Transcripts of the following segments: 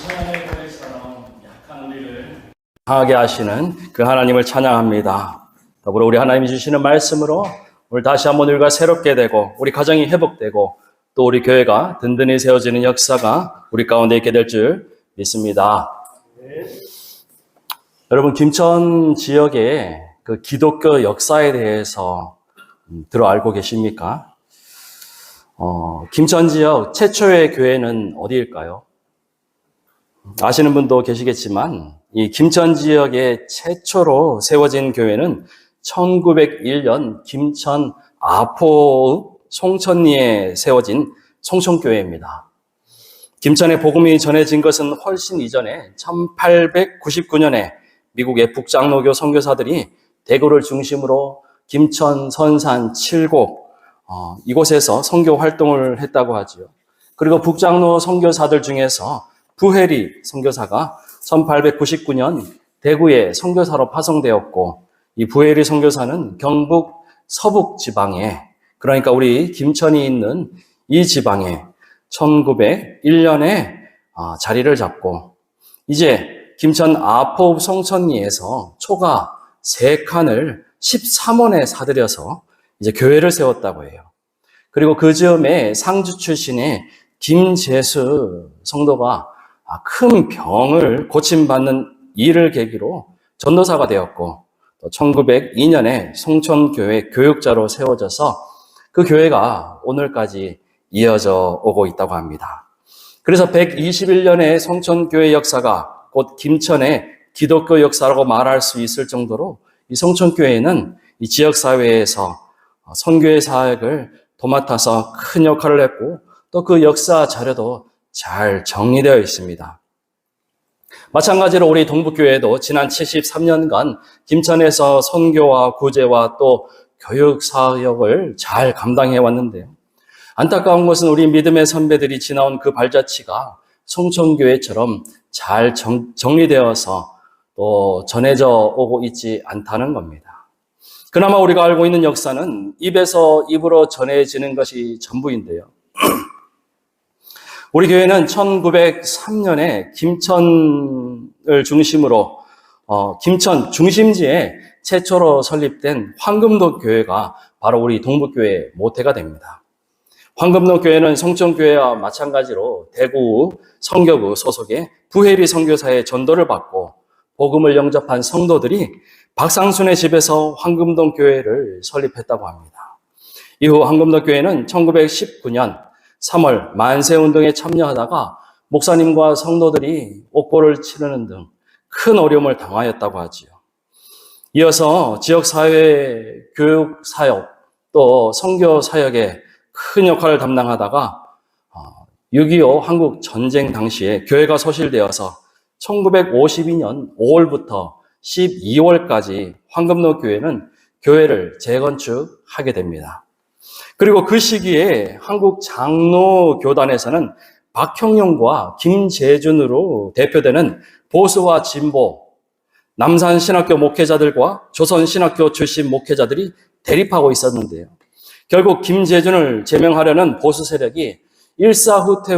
하나님의 거리처럼 약한 우리를 강하게 하시는 그 하나님을 찬양합니다. 더불어 우리 하나님이 주시는 말씀으로 오늘 다시 한번 우리가 새롭게 되고 우리 가정이 회복되고 또 우리 교회가 든든히 세워지는 역사가 우리 가운데 있게 될 줄 믿습니다. 여러분, 김천 지역의 그 기독교 역사에 대해서 들어 알고 계십니까? 김천 지역 최초의 교회는 어디일까요? 아시는 분도 계시겠지만 이 김천 지역의 최초로 세워진 교회는 1901년 김천 아포읍 송천리에 세워진 송천교회입니다. 김천에 복음이 전해진 것은 훨씬 이전에 1899년에 미국의 북장로교 선교사들이 대구를 중심으로 김천, 선산, 칠곡 이곳에서 선교 활동을 했다고 하지요. 그리고 북장로 선교사들 중에서 부해리 선교사가 1899년 대구에 선교사로 파송되었고, 이 부해리 선교사는 경북 서북 지방에, 그러니까 우리 김천이 있는 이 지방에 1901년에 자리를 잡고, 이제 김천 아포읍 송천리에서 초가 3칸을 13원에 사들여서 이제 교회를 세웠다고 해요. 그리고 그 즈음에 상주 출신의 김재수 성도가 큰 병을 고침받는 일을 계기로 전도사가 되었고, 또 1902년에 송천교회 교육자로 세워져서 그 교회가 오늘까지 이어져 오고 있다고 합니다. 그래서 121년의 송천교회 역사가 곧 김천의 기독교 역사라고 말할 수 있을 정도로 이 송천교회는 이 지역사회에서 선교의 사역을 도맡아서 큰 역할을 했고, 또 그 역사 자료도 잘 정리되어 있습니다. 마찬가지로 우리 동북교회도 지난 73년간 김천에서 선교와 구제와 또 교육 사역을 잘 감당해 왔는데요. 안타까운 것은 우리 믿음의 선배들이 지나온 그 발자취가 송천교회처럼 잘 정리되어서 또 전해져 오고 있지 않다는 겁니다. 그나마 우리가 알고 있는 역사는 입에서 입으로 전해지는 것이 전부인데요. 우리 교회는 1903년에 김천을 중심으로 김천 중심지에 최초로 설립된 황금도 교회가 바로 우리 동북교회의 모태가 됩니다. 황금도 교회는 송천교회와 마찬가지로 대구 성교구 소속의 부해리 선교사의 전도를 받고 복음을 영접한 성도들이 박상순의 집에서 황금동 교회를 설립했다고 합니다. 이후 황금도 교회는 1919년 3월 만세운동에 참여하다가 목사님과 성도들이 옥고를 치르는 등 큰 어려움을 당하였다고 하지요. 이어서 지역사회 교육사역 또 선교사역에 큰 역할을 담당하다가 6.25 한국 전쟁 당시에 교회가 소실되어서 1952년 5월부터 12월까지 황금로 교회는 교회를 재건축하게 됩니다. 그리고 그 시기에 한국 장로교단에서는 박형용과 김재준으로 대표되는 보수와 진보, 남산신학교 목회자들과 조선신학교 출신 목회자들이 대립하고 있었는데요. 결국 김재준을 제명하려는 보수 세력이 일사후퇴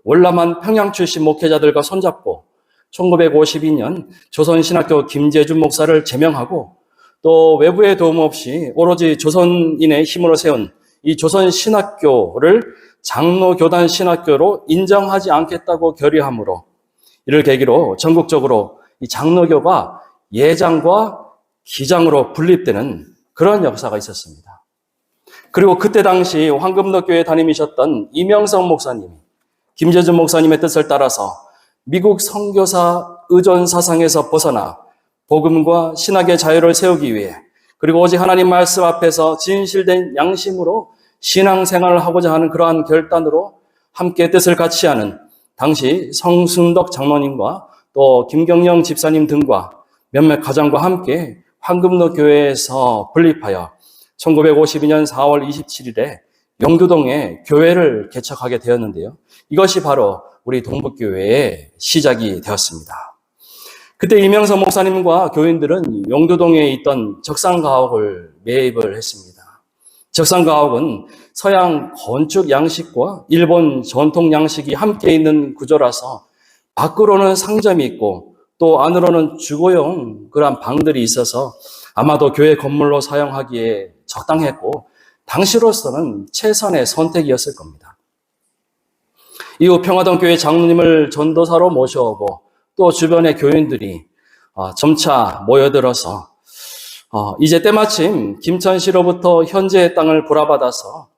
월남한 평양 출신 목회자들과 손잡고 1952년 조선신학교 김재준 목사를 제명하고 또 외부의 도움 없이 오로지 조선인의 힘으로 세운 이 조선신학교를 장로교단 신학교로 인정하지 않겠다고 결의함으로 이를 계기로 전국적으로 이 장로교가 예장과 기장으로 분립되는 그런 역사가 있었습니다. 그리고 그때 당시 황금도교회 담임이셨던 이명성 목사님이 김재준 목사님의 뜻을 따라서 미국 선교사 의존 사상에서 벗어나 복음과 신학의 자유를 세우기 위해 그리고 오직 하나님 말씀 앞에서 진실된 양심으로 신앙생활을 하고자 하는 그러한 결단으로 함께 뜻을 같이 하는 당시 성순덕 장로님과 또 김경영 집사님 등과 몇몇 가정과 함께 황금로 교회에서 분립하여 1952년 4월 27일에 영두동에 교회를 개척하게 되었는데요. 이것이 바로 우리 동북교회의 시작이 되었습니다. 그때 이명선 목사님과 교인들은 영두동에 있던 적산가옥을 매입을 했습니다. 적산가옥은 서양 건축 양식과 일본 전통 양식이 함께 있는 구조라서 밖으로는 상점이 있고 또 안으로는 주거용 그런 방들이 있어서 아마도 교회 건물로 사용하기에 적당했고 당시로서는 최선의 선택이었을 겁니다. 이후 평화동 교회 장로님을 전도사로 모셔오고 또 주변의 교인들이 점차 모여들어서 이제 때마침 김천시로부터 현재의 땅을 불화받아서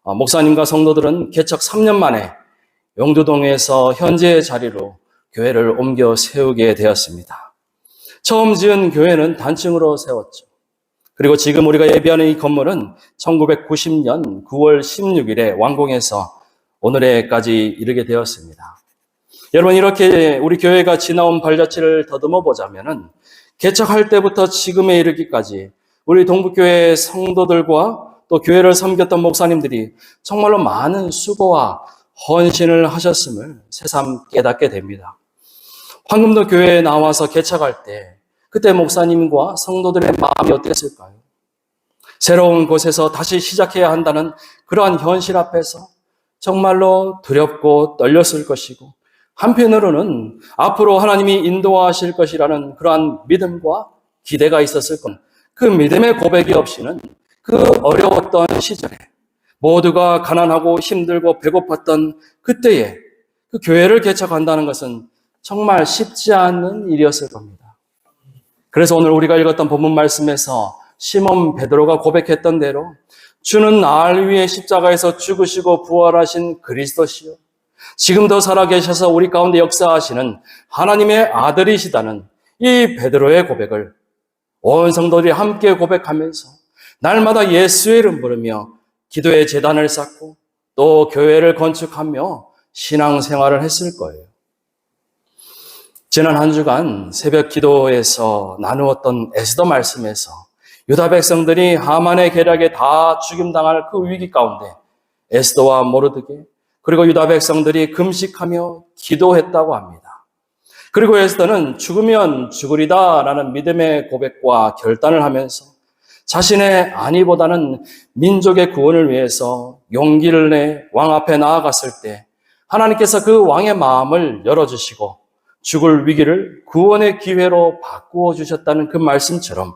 목사님과 성도들은 개척 3년 만에 용두동에서 현재의 자리로 교회를 옮겨 세우게 되었습니다. 처음 지은 교회는 단층으로 세웠죠. 그리고 지금 우리가 예비하는 이 건물은 1990년 9월 16일에 완공해서 오늘에까지 이르게 되었습니다. 여러분, 이렇게 우리 교회가 지나온 발자취를 더듬어 보자면은 개척할 때부터 지금에 이르기까지 우리 동북교회 성도들과 또 교회를 섬겼던 목사님들이 정말로 많은 수고와 헌신을 하셨음을 새삼 깨닫게 됩니다. 황금도 교회에 나와서 개척할 때 그때 목사님과 성도들의 마음이 어땠을까요? 새로운 곳에서 다시 시작해야 한다는 그러한 현실 앞에서 정말로 두렵고 떨렸을 것이고 한편으로는 앞으로 하나님이 인도하실 것이라는 그러한 믿음과 기대가 있었을 겁니다. 그 믿음의 고백이 없이는 그 어려웠던 시절에 모두가 가난하고 힘들고 배고팠던 그때에 그 교회를 개척한다는 것은 정말 쉽지 않은 일이었을 겁니다. 그래서 오늘 우리가 읽었던 본문 말씀에서 시몬 베드로가 고백했던 대로 주는 날 위해 십자가에서 죽으시고 부활하신 그리스도시요 지금도 살아계셔서 우리 가운데 역사하시는 하나님의 아들이시다는 이 베드로의 고백을 온 성도들이 함께 고백하면서 날마다 예수의 이름 부르며 기도의 제단을 쌓고 또 교회를 건축하며 신앙생활을 했을 거예요. 지난 한 주간 새벽 기도에서 나누었던 에스더 말씀에서 유다 백성들이 하만의 계략에 다 죽임당할 그 위기 가운데 에스더와 모르드게 그리고 유다 백성들이 금식하며 기도했다고 합니다. 그리고 에스더는 죽으면 죽으리다라는 믿음의 고백과 결단을 하면서 자신의 안위보다는 민족의 구원을 위해서 용기를 내 왕 앞에 나아갔을 때 하나님께서 그 왕의 마음을 열어주시고 죽을 위기를 구원의 기회로 바꾸어 주셨다는 그 말씀처럼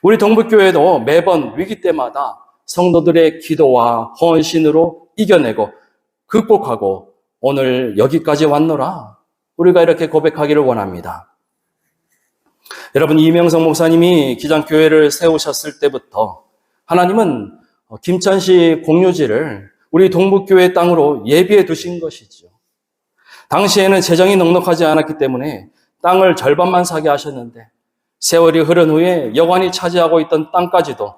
우리 동북교회도 매번 위기 때마다 성도들의 기도와 헌신으로 이겨내고 극복하고 오늘 여기까지 왔노라 우리가 이렇게 고백하기를 원합니다. 여러분, 이명성 목사님이 기장교회를 세우셨을 때부터 하나님은 김천시 공유지를 우리 동북교회 땅으로 예비해 두신 것이죠. 당시에는 재정이 넉넉하지 않았기 때문에 땅을 절반만 사게 하셨는데 세월이 흐른 후에 여관이 차지하고 있던 땅까지도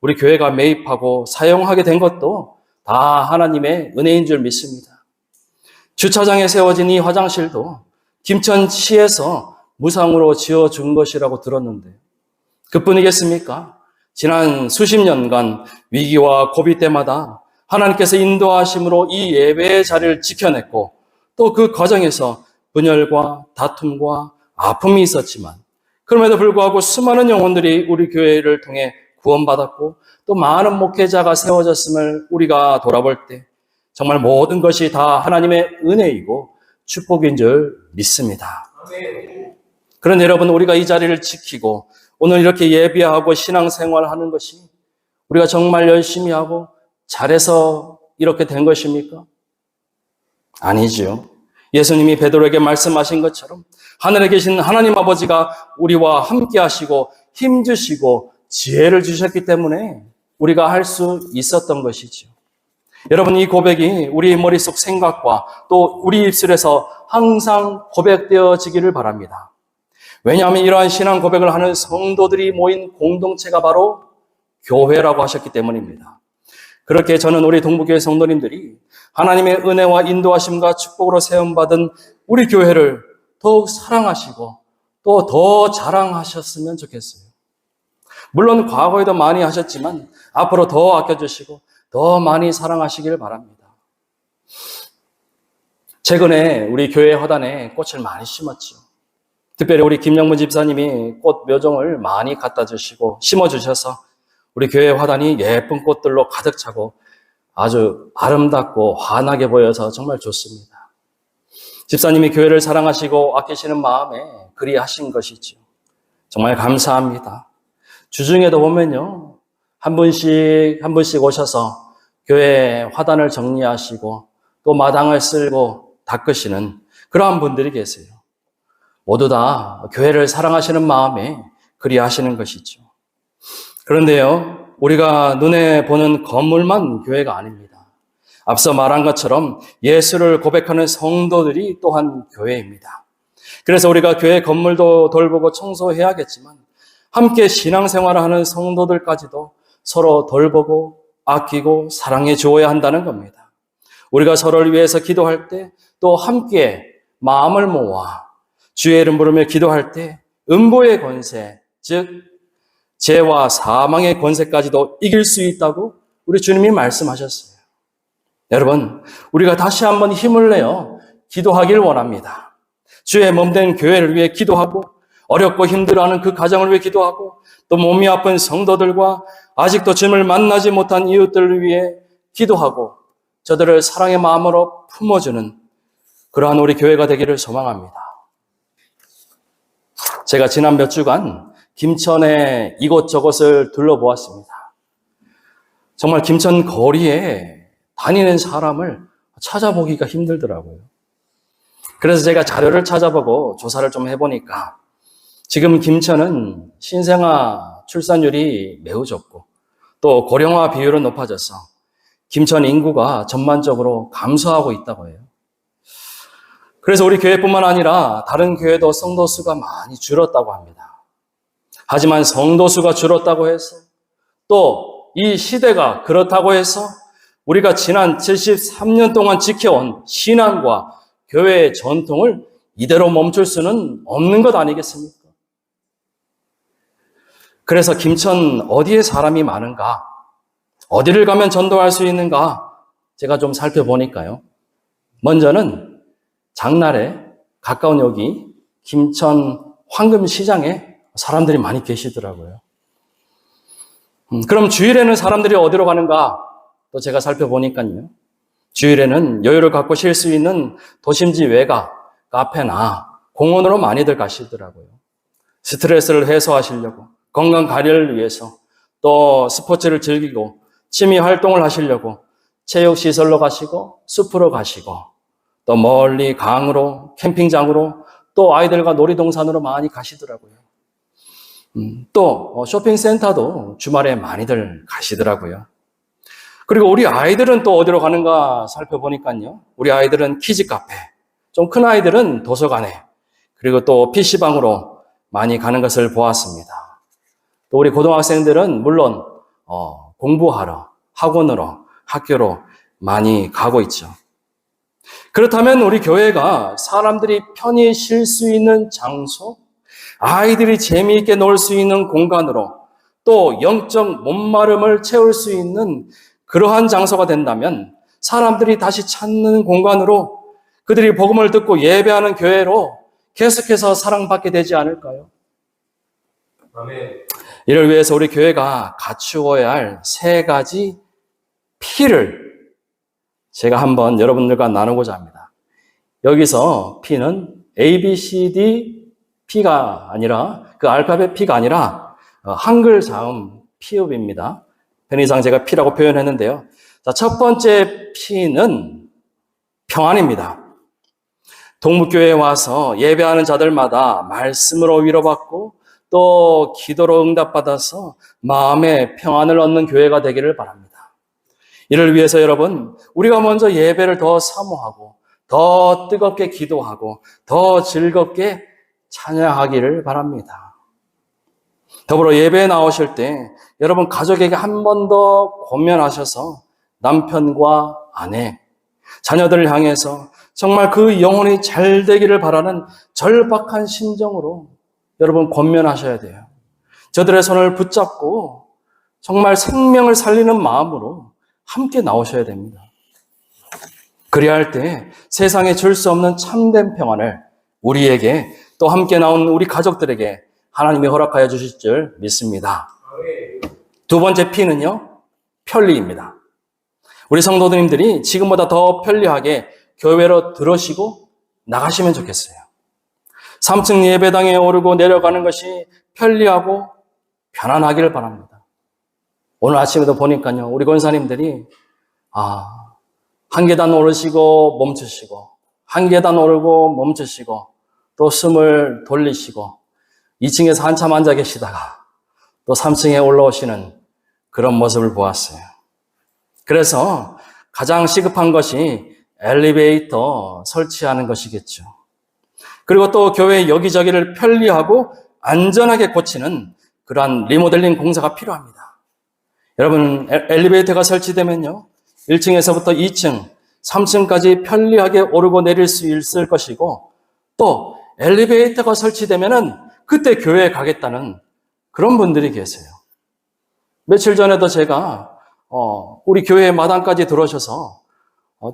우리 교회가 매입하고 사용하게 된 것도 다 하나님의 은혜인 줄 믿습니다. 주차장에 세워진 이 화장실도 김천시에서 무상으로 지어준 것이라고 들었는데 그뿐이겠습니까? 지난 수십 년간 위기와 고비 때마다 하나님께서 인도하심으로 이 예배의 자리를 지켜냈고 또 그 과정에서 분열과 다툼과 아픔이 있었지만 그럼에도 불구하고 수많은 영혼들이 우리 교회를 통해 구원받았고 또 많은 목회자가 세워졌음을 우리가 돌아볼 때 정말 모든 것이 다 하나님의 은혜이고 축복인 줄 믿습니다. 그런데 여러분, 우리가 이 자리를 지키고 오늘 이렇게 예배하고 신앙생활하는 것이 우리가 정말 열심히 하고 잘해서 이렇게 된 것입니까? 아니지요. 예수님이 베드로에게 말씀하신 것처럼 하늘에 계신 하나님 아버지가 우리와 함께 하시고 힘주시고 지혜를 주셨기 때문에 우리가 할 수 있었던 것이죠. 여러분, 이 고백이 우리 머릿속 생각과 또 우리 입술에서 항상 고백되어지기를 바랍니다. 왜냐하면 이러한 신앙 고백을 하는 성도들이 모인 공동체가 바로 교회라고 하셨기 때문입니다. 그렇게 저는 우리 동북교회 성도님들이 하나님의 은혜와 인도하심과 축복으로 세움받은 우리 교회를 더욱 사랑하시고 또 더 자랑하셨으면 좋겠어요. 물론 과거에도 많이 하셨지만 앞으로 더 아껴주시고 더 많이 사랑하시길 바랍니다. 최근에 우리 교회 화단에 꽃을 많이 심었죠. 특별히 우리 김영문 집사님이 꽃 묘종을 많이 갖다 주시고 심어주셔서 우리 교회 화단이 예쁜 꽃들로 가득 차고 아주 아름답고 환하게 보여서 정말 좋습니다. 집사님이 교회를 사랑하시고 아끼시는 마음에 그리하신 것이죠. 정말 감사합니다. 주중에도 보면요, 한 분씩 오셔서 교회 화단을 정리하시고 또 마당을 쓸고 닦으시는 그러한 분들이 계세요. 모두 다 교회를 사랑하시는 마음에 그리하시는 것이죠. 그런데요, 우리가 눈에 보는 건물만 교회가 아닙니다. 앞서 말한 것처럼 예수를 고백하는 성도들이 또한 교회입니다. 그래서 우리가 교회 건물도 돌보고 청소해야겠지만 함께 신앙생활을 하는 성도들까지도 서로 돌보고 아끼고 사랑해 주어야 한다는 겁니다. 우리가 서로를 위해서 기도할 때 또 함께 마음을 모아 주의 이름 부르며 기도할 때 음보의 권세, 즉 죄와 사망의 권세까지도 이길 수 있다고 우리 주님이 말씀하셨어요. 여러분, 우리가 다시 한번 힘을 내어 기도하길 원합니다. 주의 몸된 교회를 위해 기도하고 어렵고 힘들어하는 그 가정을 위해 기도하고 또 몸이 아픈 성도들과 아직도 주님을 만나지 못한 이웃들을 위해 기도하고 저들을 사랑의 마음으로 품어주는 그러한 우리 교회가 되기를 소망합니다. 제가 지난 몇 주간 김천의 이곳저곳을 둘러보았습니다. 정말 김천 거리에 다니는 사람을 찾아보기가 힘들더라고요. 그래서 제가 자료를 찾아보고 조사를 좀 해보니까 지금 김천은 신생아 출산율이 매우 적고 또 고령화 비율은 높아져서 김천 인구가 전반적으로 감소하고 있다고 해요. 그래서 우리 교회뿐만 아니라 다른 교회도 성도 수가 많이 줄었다고 합니다. 하지만 성도 수가 줄었다고 해서 또 이 시대가 그렇다고 해서 우리가 지난 73년 동안 지켜온 신앙과 교회의 전통을 이대로 멈출 수는 없는 것 아니겠습니까? 그래서 김천 어디에 사람이 많은가? 어디를 가면 전도할 수 있는가? 제가 좀 살펴보니까요. 먼저는 장날에 가까운 여기 김천 황금시장에 사람들이 많이 계시더라고요. 그럼 주일에는 사람들이 어디로 가는가? 또 제가 살펴보니까요. 주일에는 여유를 갖고 쉴 수 있는 도심지 외곽, 카페나 공원으로 많이들 가시더라고요. 스트레스를 해소하시려고, 건강 관리를 위해서, 또 스포츠를 즐기고, 취미 활동을 하시려고 체육시설로 가시고, 숲으로 가시고, 또 멀리 강으로, 캠핑장으로, 또 아이들과 놀이동산으로 많이 가시더라고요. 또 쇼핑센터도 주말에 많이들 가시더라고요. 그리고 우리 아이들은 또 어디로 가는가 살펴보니까요. 우리 아이들은 키즈카페, 좀 큰 아이들은 도서관에, 그리고 또 PC방으로 많이 가는 것을 보았습니다. 또 우리 고등학생들은 물론 공부하러, 학원으로, 학교로 많이 가고 있죠. 그렇다면 우리 교회가 사람들이 편히 쉴 수 있는 장소, 아이들이 재미있게 놀 수 있는 공간으로 또 영적 목마름을 채울 수 있는 그러한 장소가 된다면 사람들이 다시 찾는 공간으로 그들이 복음을 듣고 예배하는 교회로 계속해서 사랑받게 되지 않을까요? 아멘. 이를 위해서 우리 교회가 갖추어야 할 세 가지 P를 제가 한번 여러분들과 나누고자 합니다. 여기서 P는 A, B, C, D, P가 아니라 그 알파벳 P가 아니라 한글 자음 P읍입니다. 편의상 제가 P라고 표현했는데요. 자, 첫 번째 P는 평안입니다. 동북교회에 와서 예배하는 자들마다 말씀으로 위로받고 또 기도로 응답받아서 마음의 평안을 얻는 교회가 되기를 바랍니다. 이를 위해서 여러분, 우리가 먼저 예배를 더 사모하고 더 뜨겁게 기도하고 더 즐겁게 찬양하기를 바랍니다. 더불어 예배에 나오실 때 여러분 가족에게 한 번 더 권면하셔서 남편과 아내, 자녀들을 향해서 정말 그 영혼이 잘 되기를 바라는 절박한 심정으로 여러분 권면하셔야 돼요. 저들의 손을 붙잡고 정말 생명을 살리는 마음으로 함께 나오셔야 됩니다. 그래야 할 때 세상에 줄 수 없는 참된 평안을 우리에게 또 함께 나온 우리 가족들에게 하나님이 허락하여 주실 줄 믿습니다. 두 번째 P는요, 편리입니다. 우리 성도님들이 지금보다 더 편리하게 교회로 들어오시고 나가시면 좋겠어요. 3층 예배당에 오르고 내려가는 것이 편리하고 편안하기를 바랍니다. 오늘 아침에도 보니까요, 우리 권사님들이 한 계단 오르시고 멈추시고, 한 계단 오르고 멈추시고, 또 숨을 돌리시고, 2층에서 한참 앉아 계시다가 또 3층에 올라오시는 그런 모습을 보았어요. 그래서 가장 시급한 것이 엘리베이터 설치하는 것이겠죠. 그리고 또 교회 여기저기를 편리하고 안전하게 고치는 그러한 리모델링 공사가 필요합니다. 여러분, 엘리베이터가 설치되면요, 1층에서부터 2층, 3층까지 편리하게 오르고 내릴 수 있을 것이고, 또 엘리베이터가 설치되면은 그때 교회에 가겠다는 그런 분들이 계세요. 며칠 전에도 제가 우리 교회 마당까지 들어오셔서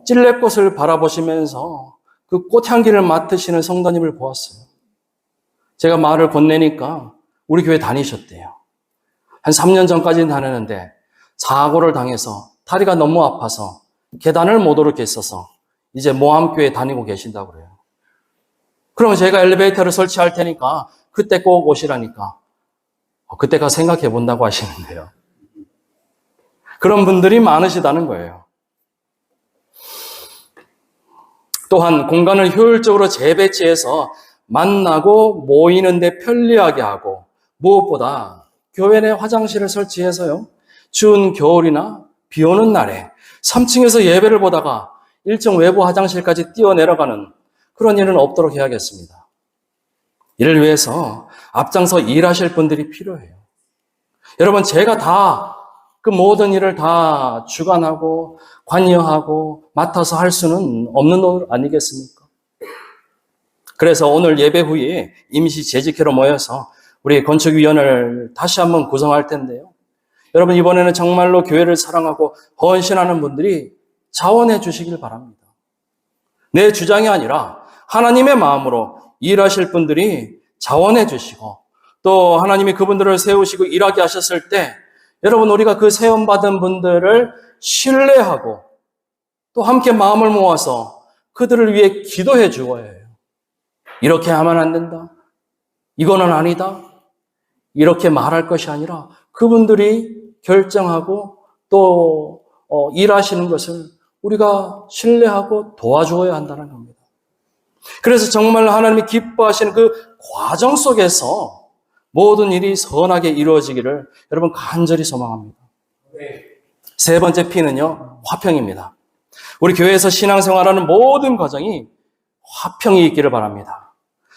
찔레꽃을 바라보시면서 그 꽃향기를 맡으시는 성도님을 보았어요. 제가 말을 건네니까 우리 교회 다니셨대요. 한 3년 전까지는 다녔는데 사고를 당해서 다리가 너무 아파서 계단을 못 오르게 있어서 이제 모함교회 다니고 계신다고 그래요. 그러면 제가 엘리베이터를 설치할 테니까 그때 꼭 오시라니까 그때가 생각해 본다고 하시는데요. 그런 분들이 많으시다는 거예요. 또한 공간을 효율적으로 재배치해서 만나고 모이는 데 편리하게 하고, 무엇보다 교회 내 화장실을 설치해서요, 추운 겨울이나 비 오는 날에 3층에서 예배를 보다가 1층 외부 화장실까지 뛰어내려가는 그런 일은 없도록 해야겠습니다. 이를 위해서 앞장서 일하실 분들이 필요해요. 여러분, 제가 다 그 모든 일을 다 주관하고 관여하고 맡아서 할 수는 없는 것 아니겠습니까? 그래서 오늘 예배 후에 임시 재직회로 모여서 우리 건축위원회를 다시 한번 구성할 텐데요. 여러분, 이번에는 정말로 교회를 사랑하고 헌신하는 분들이 자원해 주시길 바랍니다. 내 주장이 아니라 하나님의 마음으로 일하실 분들이 자원해 주시고, 또 하나님이 그분들을 세우시고 일하게 하셨을 때 여러분, 우리가 그 세움받은 분들을 신뢰하고 또 함께 마음을 모아서 그들을 위해 기도해 주어야 해요. 이렇게 하면 안 된다, 이거는 아니다, 이렇게 말할 것이 아니라 그분들이 결정하고 또 일하시는 것을 우리가 신뢰하고 도와주어야 한다는 겁니다. 그래서 정말 하나님이 기뻐하시는 그 과정 속에서 모든 일이 선하게 이루어지기를 여러분 간절히 소망합니다. 세 번째 P는요, 화평입니다. 우리 교회에서 신앙생활하는 모든 과정이 화평이 있기를 바랍니다.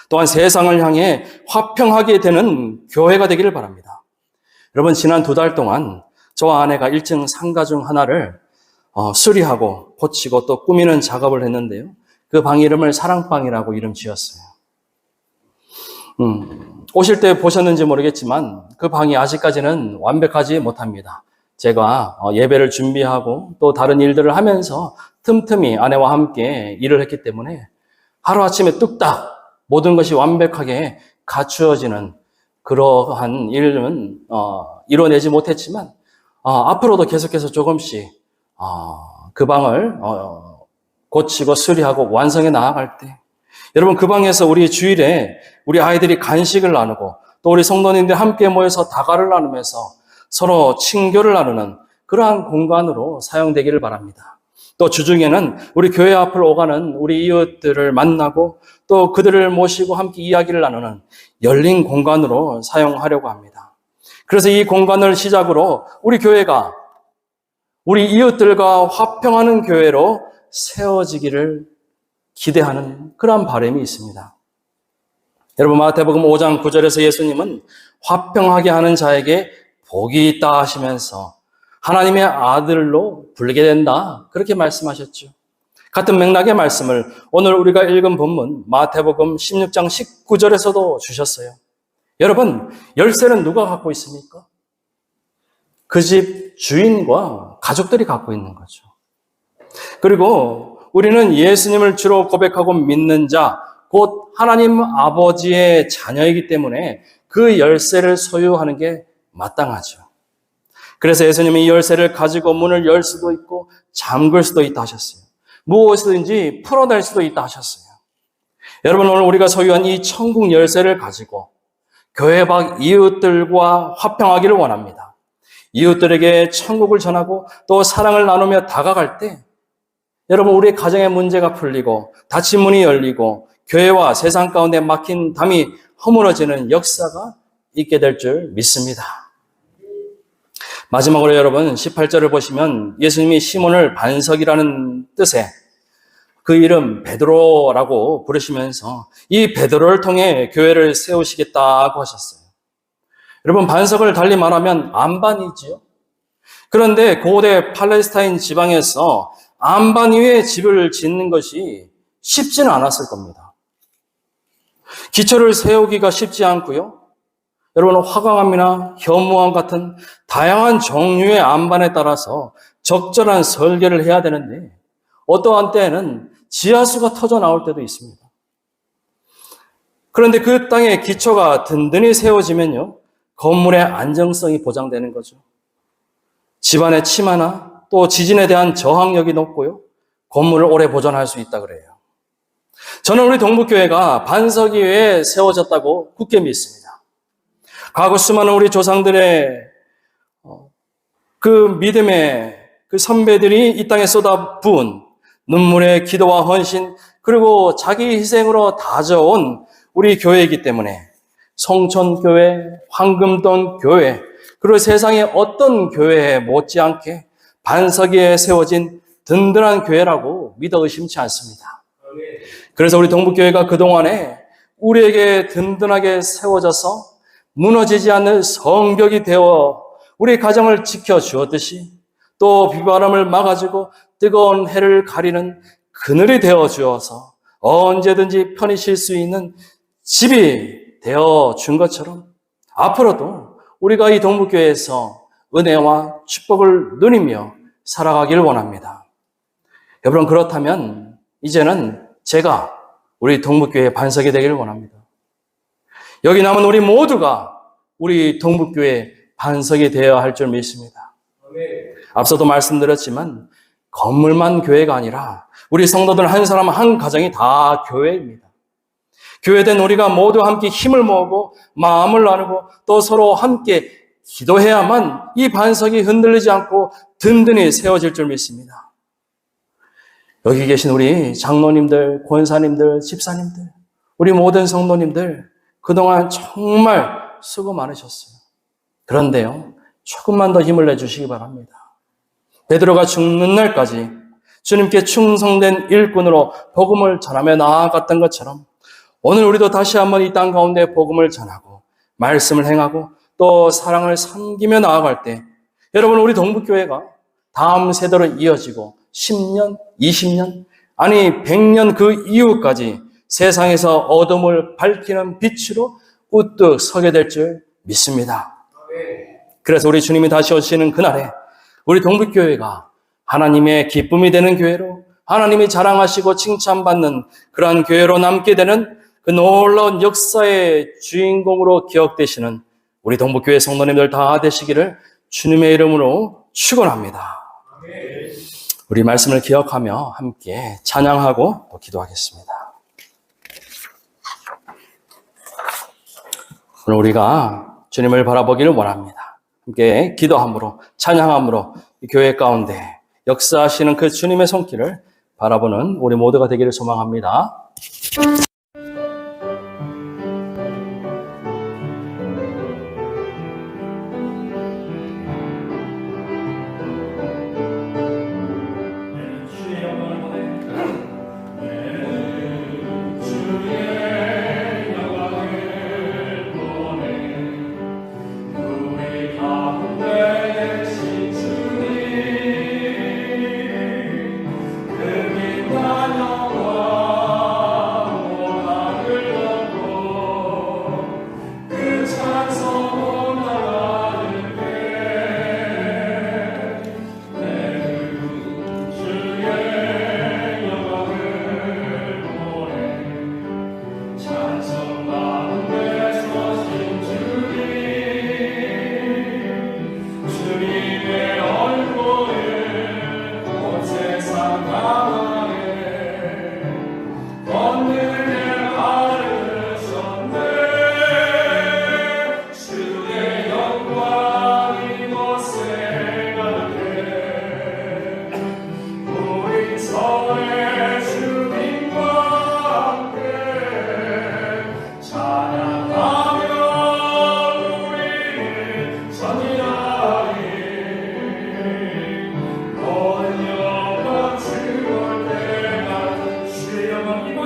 또한 세상을 향해 화평하게 되는 교회가 되기를 바랍니다. 여러분, 지난 2달 동안 저와 아내가 1층 상가 중 하나를 수리하고 고치고 또 꾸미는 작업을 했는데요. 그 방 이름을 사랑방이라고 이름 지었어요. 오실 때 보셨는지 모르겠지만 그 방이 아직까지는 완벽하지 못합니다. 제가 예배를 준비하고 또 다른 일들을 하면서 틈틈이 아내와 함께 일을 했기 때문에 하루아침에 뚝딱 모든 것이 완벽하게 갖추어지는 그러한 일은 이뤄내지 못했지만 앞으로도 계속해서 조금씩 그 방을 고치고 수리하고 완성해 나아갈 때 여러분, 그 방에서 우리 주일에 우리 아이들이 간식을 나누고 또 우리 성도님들 함께 모여서 다가를 나누면서 서로 친교를 나누는 그러한 공간으로 사용되기를 바랍니다. 또 주중에는 우리 교회 앞을 오가는 우리 이웃들을 만나고 또 그들을 모시고 함께 이야기를 나누는 열린 공간으로 사용하려고 합니다. 그래서 이 공간을 시작으로 우리 교회가 우리 이웃들과 화평하는 교회로 세워지기를 기대하는 그러한 바람이 있습니다. 여러분, 마태복음 5장 9절에서 예수님은 화평하게 하는 자에게 복이 있다 하시면서 하나님의 아들로 불리게 된다, 그렇게 말씀하셨죠. 같은 맥락의 말씀을 오늘 우리가 읽은 본문 마태복음 16장 19절에서도 주셨어요. 여러분, 열쇠는 누가 갖고 있습니까? 그 집 주인과 가족들이 갖고 있는 거죠. 그리고 우리는 예수님을 주로 고백하고 믿는 자, 곧 하나님 아버지의 자녀이기 때문에 그 열쇠를 소유하는 게 마땅하죠. 그래서 예수님이 이 열쇠를 가지고 문을 열 수도 있고 잠글 수도 있다 하셨어요. 무엇이든지 풀어낼 수도 있다 하셨어요. 여러분, 오늘 우리가 소유한 이 천국 열쇠를 가지고 교회 밖 이웃들과 화평하기를 원합니다. 이웃들에게 천국을 전하고 또 사랑을 나누며 다가갈 때 여러분, 우리 가정의 문제가 풀리고 닫힌 문이 열리고 교회와 세상 가운데 막힌 담이 허물어지는 역사가 있게 될 줄 믿습니다. 마지막으로 여러분 18절을 보시면 예수님이 시몬을 반석이라는 뜻의 그 이름 베드로라고 부르시면서 이 베드로를 통해 교회를 세우시겠다고 하셨어요. 여러분, 반석을 달리 말하면 안반이지요. 그런데 고대 팔레스타인 지방에서 안반 위에 집을 짓는 것이 쉽지는 않았을 겁니다. 기초를 세우기가 쉽지 않고요. 여러분, 화강암이나 현무암 같은 다양한 종류의 안반에 따라서 적절한 설계를 해야 되는데 어떠한 때에는 지하수가 터져 나올 때도 있습니다. 그런데 그 땅의 기초가 든든히 세워지면요, 건물의 안정성이 보장되는 거죠. 집안의 침하나 또 지진에 대한 저항력이 높고요, 건물을 오래 보존할 수 있다 그래요. 저는 우리 동북교회가 반석 위에 세워졌다고 굳게 믿습니다. 과거 수많은 우리 조상들의 그 믿음의 그 선배들이 이 땅에 쏟아부은 눈물의 기도와 헌신, 그리고 자기 희생으로 다져온 우리 교회이기 때문에 성촌교회, 황금돈 교회, 그리고 세상의 어떤 교회에 못지않게 반석 위에 세워진 든든한 교회라고 믿어 의심치 않습니다. 그래서 우리 동북교회가 그동안에 우리에게 든든하게 세워져서 무너지지 않는 성벽이 되어 우리 가정을 지켜주었듯이 또 비바람을 막아주고 뜨거운 해를 가리는 그늘이 되어 주어서 언제든지 편히 쉴 수 있는 집이 되어 준 것처럼 앞으로도 우리가 이 동북교회에서 은혜와 축복을 누리며 살아가길 원합니다. 여러분, 그렇다면 이제는 제가 우리 동북교회의 반석이 되기를 원합니다. 여기 남은 우리 모두가 우리 동북교회의 반석이 되어야 할 줄 믿습니다. 앞서도 말씀드렸지만 건물만 교회가 아니라 우리 성도들 한 사람 한 가정이 다 교회입니다. 교회된 우리가 모두 함께 힘을 모으고 마음을 나누고 또 서로 함께 기도해야만 이 반석이 흔들리지 않고 든든히 세워질 줄 믿습니다. 여기 계신 우리 장로님들, 권사님들, 집사님들, 우리 모든 성도님들 그동안 정말 수고 많으셨어요. 그런데요, 조금만 더 힘을 내주시기 바랍니다. 베드로가 죽는 날까지 주님께 충성된 일꾼으로 복음을 전하며 나아갔던 것처럼 오늘 우리도 다시 한번 이 땅 가운데 복음을 전하고 말씀을 행하고 또 사랑을 섬기며 나아갈 때 여러분, 우리 동북교회가 다음 세대로 이어지고 10년, 20년, 아니 100년 그 이후까지 세상에서 어둠을 밝히는 빛으로 우뚝 서게 될 줄 믿습니다. 그래서 우리 주님이 다시 오시는 그날에 우리 동북교회가 하나님의 기쁨이 되는 교회로, 하나님이 자랑하시고 칭찬받는 그러한 교회로 남게 되는 그 놀라운 역사의 주인공으로 기억되시는 우리 동북교회 성도님들 다 되시기를 주님의 이름으로 축원합니다. 우리 말씀을 기억하며 함께 찬양하고 또 기도하겠습니다. 오늘 우리가 주님을 바라보기를 원합니다. 함께 기도함으로 찬양함으로 이 교회 가운데 역사하시는 그 주님의 손길을 바라보는 우리 모두가 되기를 소망합니다.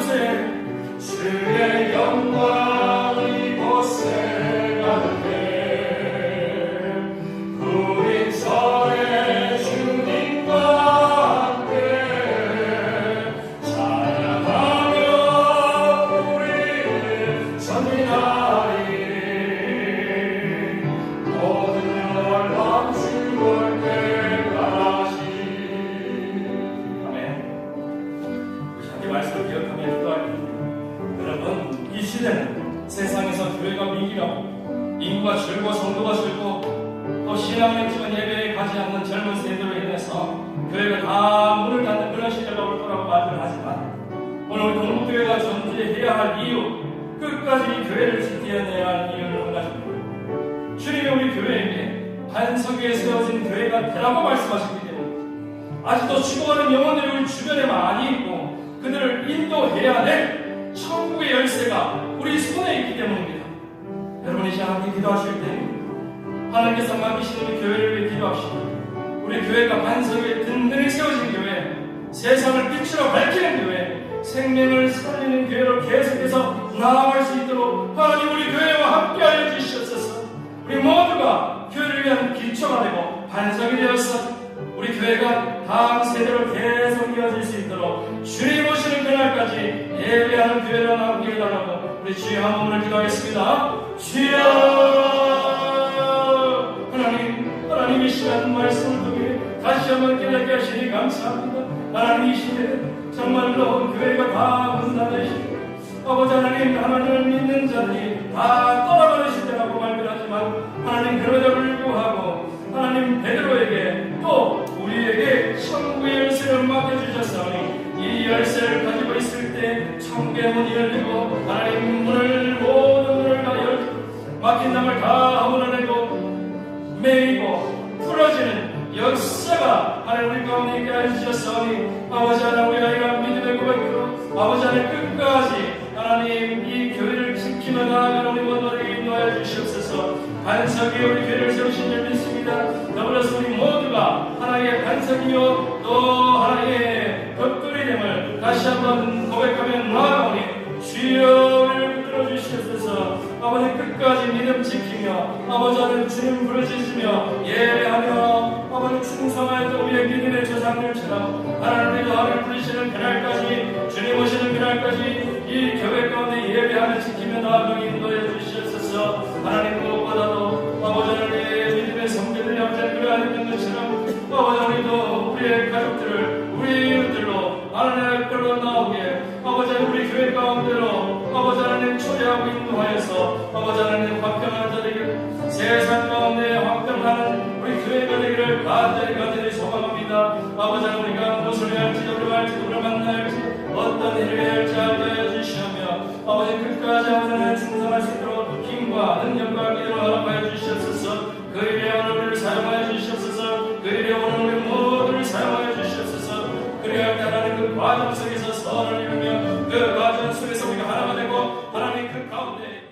이곳에 주의 영광 이곳에 가득해 우리 전에 주님과 함께 찬양하며 우리를 전진하리 모든 영광 주올 때까지. 아멘. 우리 말씀을 기억하며 기도할게요. 여러분, 이 시대는 세상에서 교회가 미기라고 인구가 줄고 성도가 줄고 또 신앙의 집은 예배에 가지 않는 젊은 세대로 인해서 교회가 다 문을 닫는 그런 시대가 올 거라고 말을 하지만 오늘 우리 동국교회가 존재해야 할 이유, 끝까지 이 교회를 지켜내야 할 이유는 한 가지입니다. 주님이 우리 교회에게 반석 위에 세워진 교회가 되라고 말씀하셨기 때문에 아직도 죽어가는 영혼들이 우리 주변에 많이 있고 그들을 인도해야 될 천국의 열쇠가 우리 손에 있기 때문입니다. 여러분 이 시간 함께 기도하실 때 하나님께서 맡기신 우리 교회를 위해 기도합시다. 우리 교회가 반석 위에 든든히 세워진 교회, 세상을 빛으로 밝히는 교회, 생명을 살리는 교회로 계속해서 나아갈 수 있도록 하나님 우리 교회와 함께하여 주시옵소서. 우리 모두가 교회를 위한 기초가 되고 반석이 되어서 우리 교회가 다음 세대로 계속 이어질 수 있도록 주님 오시는 그날까지 예배하는 교회로 나오게 해달라고 우리 주여 한 몸을 기도하겠습니다. 주여 하나님 이 시간 말씀을 통해 다시 한번 깨닫게 하시니 감사합니다. 하나님 이 시대에 정말로 교회가 다 분단되시고 아버지 하나님을 믿는 자들이 다 떠나가는 시대라고 말씀하지만 하나님 그러자 불구하고 하나님 베드로에게 또 우리에게 천국의 열쇠를 맡겨주셨사오니 이 열쇠를 가지고 있을 때 천국의 문이 열리고 하나님 모든 문을 다 열고 막힌 담을 다 허물어내고 매이고 풀어지는 역사가 하나님 우리 가운데 있게 해주셨사오니 아버지 하나님 우리 아이가 믿음의 고백으로 아버지 하나님 끝까지 하나님 이 교회를 지키며 나아가는 우리 모두를 인도하여 주시옵소서. 반석 위에 우리 교회를 세우신 줄 믿습니다. 더불어서 우리 모두가 하나님의 반석이요 또 하나님의 벽돌이 됨을 다시 한번 고백하며 나아가오니 주여를 붙들어 주시옵소서. 아버지 끝까지 믿음 지키며 아버지 하나님 주님 부르짖으며 예배하며 아버지 충성하였던 우리의 믿음의 조상들처럼 하나님 우리 나를 부르시는 그날까지 주님 오시는 그날까지 이 교회 가운데 예배하며 지키며 나아가게 인도해 주시옵소서. 하나님 무엇보다도 아버지 하나님의 믿음의 성도들이 함께 그러하는 것처럼 아버지 하나님도 우리의 가족들을 우리의 이웃들로 하나님의 끌어 나오게 아버지 하나님 우리 교회 가운데로 아버지 하나님 초대하고 인도하여서 아버지 하나님 화평한 자들에게 세상 가운데 화평하는 우리 교회가 되기를 간절히 소망합니다. 아버지 하나님 우리가 무엇을 해야 할지 어디로 갈지 누구를 만나야 할지 어떤 일을 해야 할지 알려 주시오며 아버지 끝까지 아버지 하나님 충성할 수 있도록 힘과 능력과 기도를 허락하여 주시옵소서. 그 일에 오늘 우리를 사용하여 주시옵소서. 그 일에 오늘 우리 모두를 사용하여 주시옵소서. 그래야 하나님 그 과정 속에서 선을 이루며 그 과정 속에서 우리가 하나가 되고 하나님 그 가운데